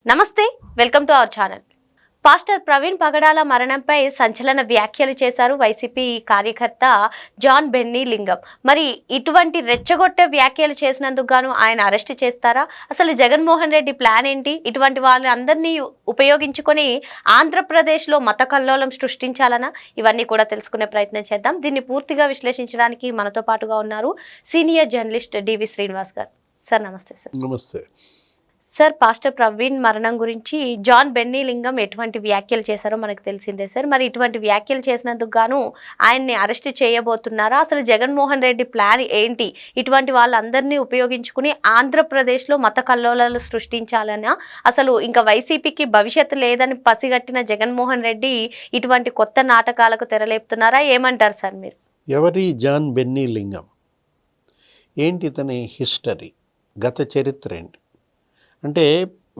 నమస్తే, welcome to our channel. Pastor Praveen Pagadala మరణంపై సంచలన వ్యాఖ్యలు చేశారు వైసీపీ కార్యకర్త జాన్ బెన్నీ లింగం. మరి ఇటువంటి రెచ్చగొట్టే వ్యాఖ్యలు చేసినందుకు గాను ఆయన అరెస్ట్ చేస్తారా? అసలు జగన్మోహన్ రెడ్డి ప్లాన్ ఏంటి? ఇటువంటి వాళ్ళందరినీ ఉపయోగించుకొని ఆంధ్రప్రదేశ్లో మత కల్లోలం సృష్టించాలనా? ఇవన్నీ కూడా తెలుసుకునే ప్రయత్నం చేద్దాం. దీన్ని పూర్తిగా విశ్లేషించడానికి మనతో పాటుగా ఉన్నారు సీనియర్ జర్నలిస్ట్ డివి శ్రీనివాస్ గారు. సార్ నమస్తే. సార్ నమస్తే. సార్, పాస్టర్ ప్రవీణ్ మరణం గురించి జాన్ బెన్నీ లింగం ఎటువంటి వ్యాఖ్యలు చేశారో మనకు తెలిసిందే సార్. మరి ఇటువంటి వ్యాఖ్యలు చేసినందుకు గాను ఆయన్ని అరెస్ట్ చేయబోతున్నారా? అసలు జగన్మోహన్ రెడ్డి ప్లాన్ ఏంటి? ఇటువంటి వాళ్ళందరినీ ఉపయోగించుకుని ఆంధ్రప్రదేశ్లో మత కల్లోలాలు సృష్టించాలనా? అసలు ఇంకా వైసీపీకి భవిష్యత్తు లేదని పసిగట్టిన జగన్మోహన్ రెడ్డి ఇటువంటి కొత్త నాటకాలకు తెరలేపుతున్నారా? ఏమంటారు సార్ మీరు? ఎవరి జాన్ బెన్నీ లింగం? ఏంటి ఇతని హిస్టరీ, గత చరిత్ర ఏంటి? అంటే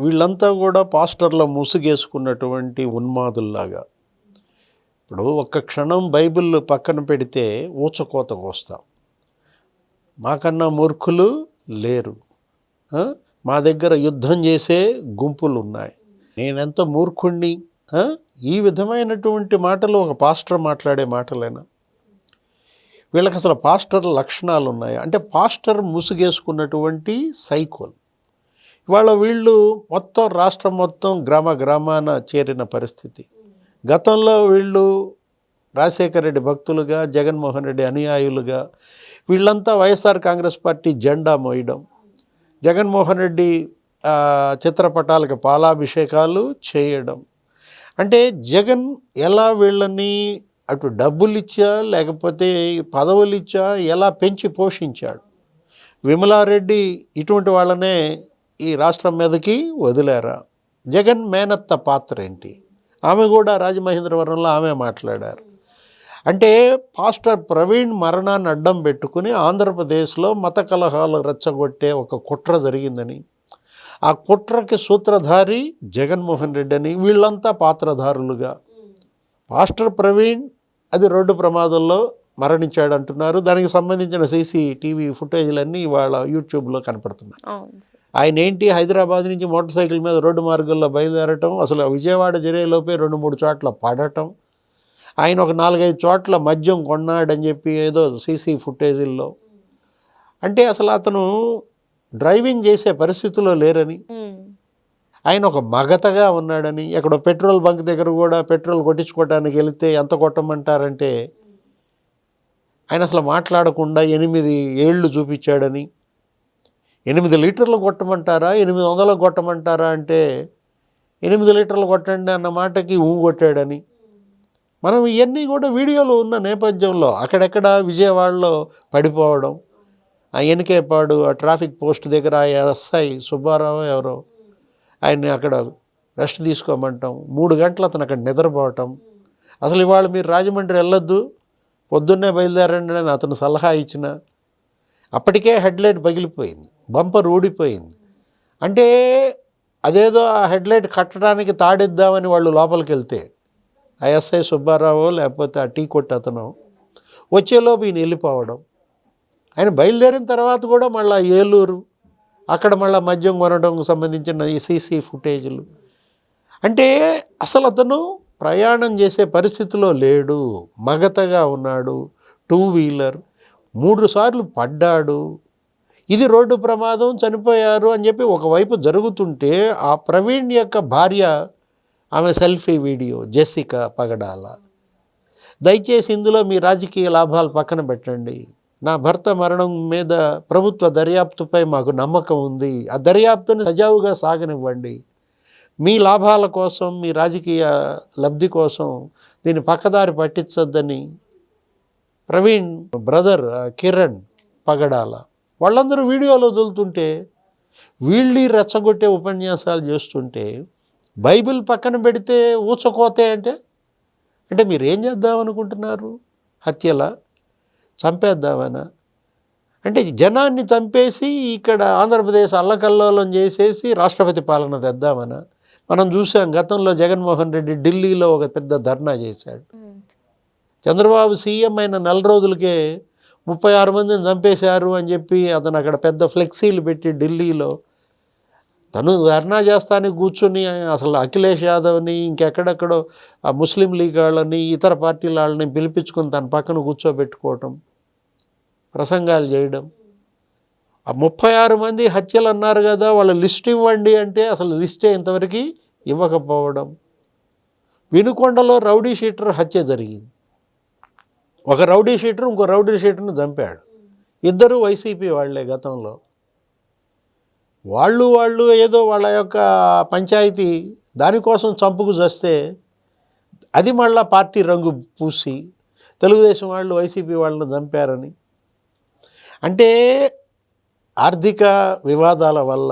వీళ్ళంతా కూడా పాస్టర్ల ముసుగేసుకున్నటువంటి ఉన్మాదుల్లాగా. ఇప్పుడు ఒక్క క్షణం బైబిల్ పక్కన పెడితే ఊచకోతకు వస్తాం. మాకన్నా మూర్ఖులు లేరు, మా దగ్గర యుద్ధం చేసే గుంపులు ఉన్నాయి, నేనెంత మూర్ఖుణ్ణి, ఈ విధమైనటువంటి మాటలు ఒక పాస్టర్ మాట్లాడే మాటలేనా? వీళ్ళకి అసలు పాస్టర్ లక్షణాలు ఉన్నాయి అంటే పాస్టర్ ముసుగేసుకున్నటువంటి సైకోల్. ఇవాళ వీళ్ళు మొత్తం రాష్ట్రం మొత్తం గ్రామాన చేరిన పరిస్థితి. గతంలో వీళ్ళు రాజశేఖర రెడ్డి భక్తులుగా, జగన్మోహన్ రెడ్డి అనుయాయులుగా వీళ్ళంతా వైఎస్ఆర్ కాంగ్రెస్ పార్టీ జెండా మోయడం, జగన్మోహన్ రెడ్డి చిత్రపటాలకు పాలాభిషేకాలు చేయడం. అంటే జగన్ ఎలా వీళ్ళని అటు డబ్బులు ఇచ్చా లేకపోతే పదవులు ఇచ్చా ఎలా పెంచి పోషించాడు. విమలారెడ్డి ఇటువంటి వాళ్ళనే ఈ రాష్ట్రం మీదకి వదిలేరా? జగన్ మేనత్త పాత్ర ఏంటి? ఆమె కూడా రాజమహేంద్రవరంలో ఆమె మాట్లాడారు. అంటే పాస్టర్ ప్రవీణ్ మరణాన్ని అడ్డం పెట్టుకుని ఆంధ్రప్రదేశ్లో మత కలహాలు రెచ్చగొట్టే ఒక కుట్ర జరిగిందని, ఆ కుట్రకి సూత్రధారి జగన్మోహన్ రెడ్డి అని వీళ్ళంతా పాత్రధారులుగా. పాస్టర్ ప్రవీణ్ అది రోడ్డు ప్రమాదంలో మరణించాడు అంటున్నారు. దానికి సంబంధించిన CCTV ఫుటేజ్లన్నీ ఇవాళ యూట్యూబ్లో కనపడుతున్నాయి. ఆయన ఏంటి హైదరాబాద్ నుంచి మోటార్ సైకిల్ మీద రోడ్డు మార్గంలో బయలుదేరటం, అసలు విజయవాడ జరిగేలోపే 2-3 చోట్ల పడటం, ఆయన ఒక 4-5 చోట్ల మద్యం కొన్నాడని చెప్పి ఏదో CC ఫుటేజీల్లో. అంటే అసలు అతను డ్రైవింగ్ చేసే పరిస్థితిలో లేరని, ఆయన ఒక మగతగా ఉన్నాడని, ఎక్కడో పెట్రోల్ బంక్ దగ్గర కూడా పెట్రోల్ కొట్టించుకోవడానికి వెళితే ఎంత కొట్టమంటారంటే ఆయన అసలు మాట్లాడకుండా 8 ఏళ్ళు చూపించాడని, 8 లీటర్లు కొట్టమంటారా 800 కొట్టమంటారా అంటే 8 లీటర్లు కొట్టండి అన్న మాటకి కొట్టాడని. మనం ఇవన్నీ కూడా వీడియోలో ఉన్న నేపథ్యంలో అక్కడెక్కడ విజయవాడలో పడిపోవడం, ఆ ఎనికేపాడు ఆ ట్రాఫిక్ పోస్ట్ దగ్గర SI సుబ్బారావు ఎవరో ఆయన్ని అక్కడ రెస్ట్ తీసుకోమంటాం, 3 గంటలు అతను అక్కడ నిద్రపోవటం. అసలు ఇవాళ మీరు రాజమండ్రి వెళ్ళొద్దు, పొద్దున్నే బయలుదేరండి అని అతను సలహా ఇచ్చిన అప్పటికే హెడ్లైట్ పగిలిపోయింది, బంపర్ ఊడిపోయింది. అంటే అదేదో ఆ హెడ్లైట్ కట్టడానికి తాడిద్దామని వాళ్ళు లోపలికి వెళ్తే ఆ SI సుబ్బారావు లేకపోతే ఆ టీ కొట్టు అతను వచ్చేలోపు ఈయన వెళ్ళిపోవడం. ఆయన బయలుదేరిన తర్వాత కూడా మళ్ళీ ఏలూరు అక్కడ మళ్ళీ మద్యం కొనడం సంబంధించిన ఈ CC ఫుటేజీలు. అంటే అసలు అతను ప్రయాణం చేసే పరిస్థితిలో లేడు, మగతగా ఉన్నాడు, 2 వీలర్ 3 సార్లు పడ్డాడు, ఇది రోడ్డు ప్రమాదం చనిపోయారు అని చెప్పి ఒకవైపు జరుగుతుంటే ఆ ప్రవీణ్ యొక్క భార్య ఆమె సెల్ఫీ వీడియో జెసికా పగడాల. దయచేసి ఇందులో మీ రాజకీయ లాభాలు పక్కన పెట్టండి. నా భర్త మరణం మీద ప్రభుత్వ దర్యాప్తుపై మాకు నమ్మకం ఉంది, ఆ దర్యాప్తుని సజావుగా సాగనివ్వండి. మీ లాభాల కోసం, మీ రాజకీయ లబ్ధి కోసం దీన్ని పక్కదారి పట్టించొద్దని ప్రవీణ్ బ్రదర్ కిరణ్ పగడాల వాళ్ళందరూ వీడియోలు వదులుతుంటే, వీళ్ళు రెచ్చగొట్టే ఉపన్యాసాలు చేస్తుంటే, బైబిల్ పక్కన పెడితే ఊచకోతే అంటే మీరు ఏం చేద్దామనుకుంటున్నారు? హత్యలా? చంపేద్దామనా? అంటే జనాన్ని చంపేసి ఇక్కడ ఆంధ్రప్రదేశ్ అల్లకల్లోలం చేసేసి రాష్ట్రపతి పాలన తెద్దామనా? మనం చూసాం గతంలో జగన్మోహన్ రెడ్డి ఢిల్లీలో ఒక పెద్ద ధర్నా చేశాడు. చంద్రబాబు సీఎం అయిన 4 రోజులకే 36 మందిని చంపేశారు అని చెప్పి అతను అక్కడ పెద్ద ఫ్లెక్సీలు పెట్టి ఢిల్లీలో తను ధర్నా చేస్తానికి కూర్చొని అసలు అఖిలేష్ యాదవ్ని ఇంకెక్కడెక్కడో ఆ ముస్లిం లీగ్ వాళ్ళని ఇతర పార్టీల వాళ్ళని పిలిపించుకొని తన పక్కన కూర్చోబెట్టుకోవటం, ప్రసంగాలు చేయడం. ఆ 36 మంది హత్యలు అన్నారు కదా, వాళ్ళ లిస్ట్ ఇవ్వండి అంటే అసలు లిస్టే ఇంతవరకు ఇవ్వకపోవడం. వినుకొండలో రౌడీ షీటర్ హత్య జరిగింది. ఒక రౌడీ షీటర్ ఇంకో రౌడీ షీటర్ను చంపాడు. ఇద్దరు వైసీపీ వాళ్లే గతంలో. వాళ్ళు ఏదో వాళ్ళ యొక్క పంచాయతీ దానికోసం చంపుకు చేస్తే అది మళ్ళా పార్టీ రంగు పూసి తెలుగుదేశం వాళ్ళు వైసీపీ వాళ్ళని చంపారని. అంటే ఆర్థిక వివాదాల వల్ల,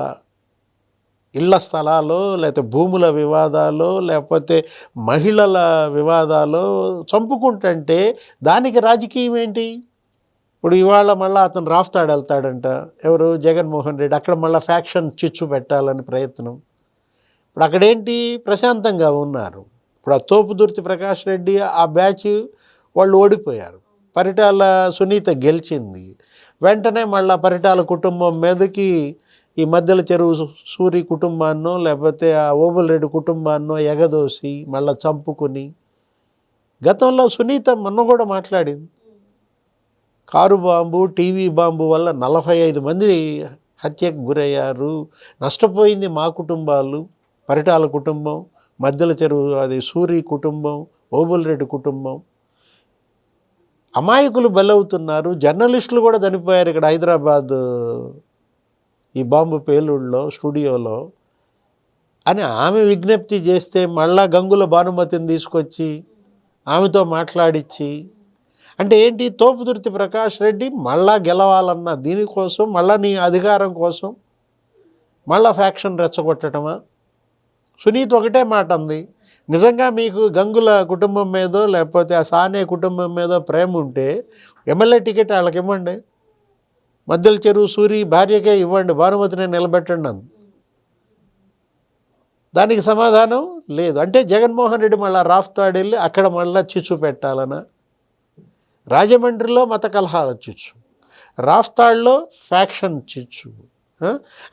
ఇళ్ల స్థలాలు, లేకపోతే భూముల వివాదాలు, లేకపోతే మహిళల వివాదాలు చంపుకుంటుంటే దానికి రాజకీయం ఏంటి? ఇప్పుడు ఇవాళ మళ్ళీ అతను రాఫ్తాడు వెళ్తాడంట, ఎవరు, జగన్మోహన్ రెడ్డి. అక్కడ మళ్ళీ ఫ్యాక్షన్ చిచ్చు పెట్టాలని ప్రయత్నం. ఇప్పుడు అక్కడేంటి, ప్రశాంతంగా ఉన్నారు. ఇప్పుడు ఆ తోపుదుర్తి ప్రకాష్ రెడ్డి ఆ బ్యాచ్ వాళ్ళు ఓడిపోయారు. పరిటాల సునీత గెలిచింది. వెంటనే మళ్ళీ పరిటాల కుటుంబం మీదకి ఈ మధ్యల చెరువు సూరి కుటుంబాన్నో లేకపోతే ఆ ఓబుల్రెడ్డి కుటుంబాన్నో ఎగదోసి మళ్ళీ చంపుకుని. గతంలో సునీత మొన్న కూడా మాట్లాడింది, కారు బాంబు, టీవీ బాంబు వల్ల 45 మంది హత్యకు గురయ్యారు, నష్టపోయింది మా కుటుంబాలు, పరిటాల కుటుంబం, మధ్యల చెరువు అది సూరి కుటుంబం, ఓబుల్రెడ్డి కుటుంబం. అమాయకులు బలవుతున్నారు, జర్నలిస్టులు కూడా చనిపోయారు ఇక్కడ హైదరాబాద్ ఈ బాంబు పేలుళ్ళలో స్టూడియోలో అని ఆమె విజ్ఞప్తి చేస్తే మళ్ళా గంగుల భానుమతిని తీసుకొచ్చి ఆమెతో మాట్లాడించి. అంటే ఏంటి, తోపుదుర్తి ప్రకాష్ రెడ్డి మళ్ళా గెలవాలన్న దీనికోసం, మళ్ళా నీ అధికారం కోసం మళ్ళా ఫ్యాక్షన్ రెచ్చగొట్టడమా? సునీత్ ఒకటే మాట అంది, నిజంగా మీకు గంగుల కుటుంబం మీదో లేకపోతే ఆ సానే కుటుంబం మీదో ప్రేమ ఉంటే ఎమ్మెల్యే టికెట్ వాళ్ళకి ఇవ్వండి, మధ్యల చెరువు సూరి భార్యకే ఇవ్వండి, భానుమతిని నిలబెట్టండి అంది. దానికి సమాధానం లేదు. అంటే జగన్మోహన్ రెడ్డి మళ్ళీ రాఫ్తాడు వెళ్ళి అక్కడ మళ్ళీ చిచ్చు పెట్టాలనా? రాజమండ్రిలో మత కలహాల చిచ్చు, రాఫ్తాడ్లో ఫ్యాక్షన్ చిచ్చు.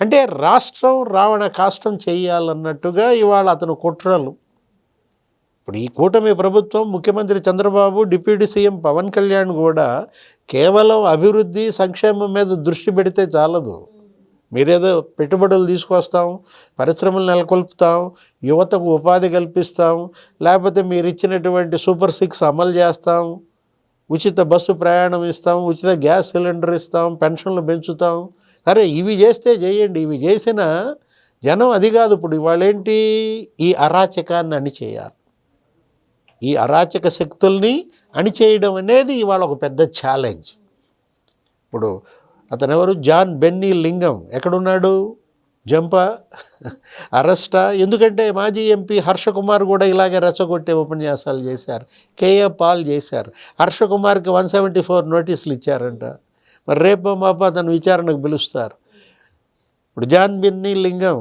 అంటే రాష్ట్రం రావణ కాష్టం చేయాలన్నట్టుగా ఇవాళ అతను కుట్రలు. ఇప్పుడు ఈ కూటమి ప్రభుత్వం, ముఖ్యమంత్రి చంద్రబాబు, డిప్యూటీ సీఎం పవన్ కళ్యాణ్ కూడా కేవలం అభివృద్ధి సంక్షేమం మీద దృష్టి పెడితే చాలదు. మీరేదో పెట్టుబడులు తీసుకొస్తాం, పరిశ్రమలు నెలకొల్పుతాం, యువతకు ఉపాధి కల్పిస్తాం, లేకపోతే మీరు ఇచ్చినటువంటి సూపర్ 6 అమలు చేస్తాం, ఉచిత బస్సు ప్రయాణం ఇస్తాం, ఉచిత గ్యాస్ సిలిండర్ ఇస్తాం, పెన్షన్లు పెంచుతాం. సరే ఇవి చేస్తే చేయండి, ఇవి చేసిన జనం అది కాదు. ఇప్పుడు ఇవాళ ఏంటి, ఈ అరాచకాన్ని అణిచేయాలి, ఈ అరాచక శక్తుల్ని అణిచేయడం అనేది ఇవాళ ఒక పెద్ద ఛాలెంజ్. ఇప్పుడు అతను ఎవరు, జాన్ బెన్నీ లింగం ఎక్కడున్నాడు, జంప అరెస్టా? ఎందుకంటే మాజీ ఎంపీ హర్షకుమార్ కూడా ఇలాగే రెచ్చగొట్టే ఉపన్యాసాలు చేశారు, కేఏ పాల్ చేశారు. హర్షకుమార్కి 174 నోటీసులు ఇచ్చారంట. మరి రేపు మాప అతను విచారణకు పిలుస్తారు. ఇప్పుడు జాన్ బెన్నీ లింగం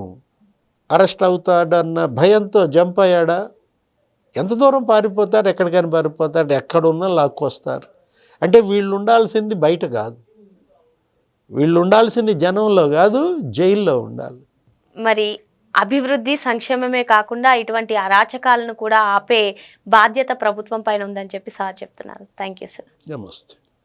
అరెస్ట్ అవుతాడన్న భయంతో జంప్ అయ్యాడా? ఎంత దూరం పారిపోతారు, ఎక్కడికైనా పారిపోతారు, ఎక్కడున్నా లాక్కొస్తారు. అంటే వీళ్ళు ఉండాల్సింది బయట కాదు, వీళ్ళు ఉండాల్సింది జనంలో కాదు, జైల్లో ఉండాలి. మరి అభివృద్ధి సంక్షేమమే కాకుండా ఇటువంటి అరాచకాలను కూడా ఆపే బాధ్యత ప్రభుత్వం పైన ఉందని చెప్పి సార్ చెప్తున్నారు. Thank you sir. నమస్తే.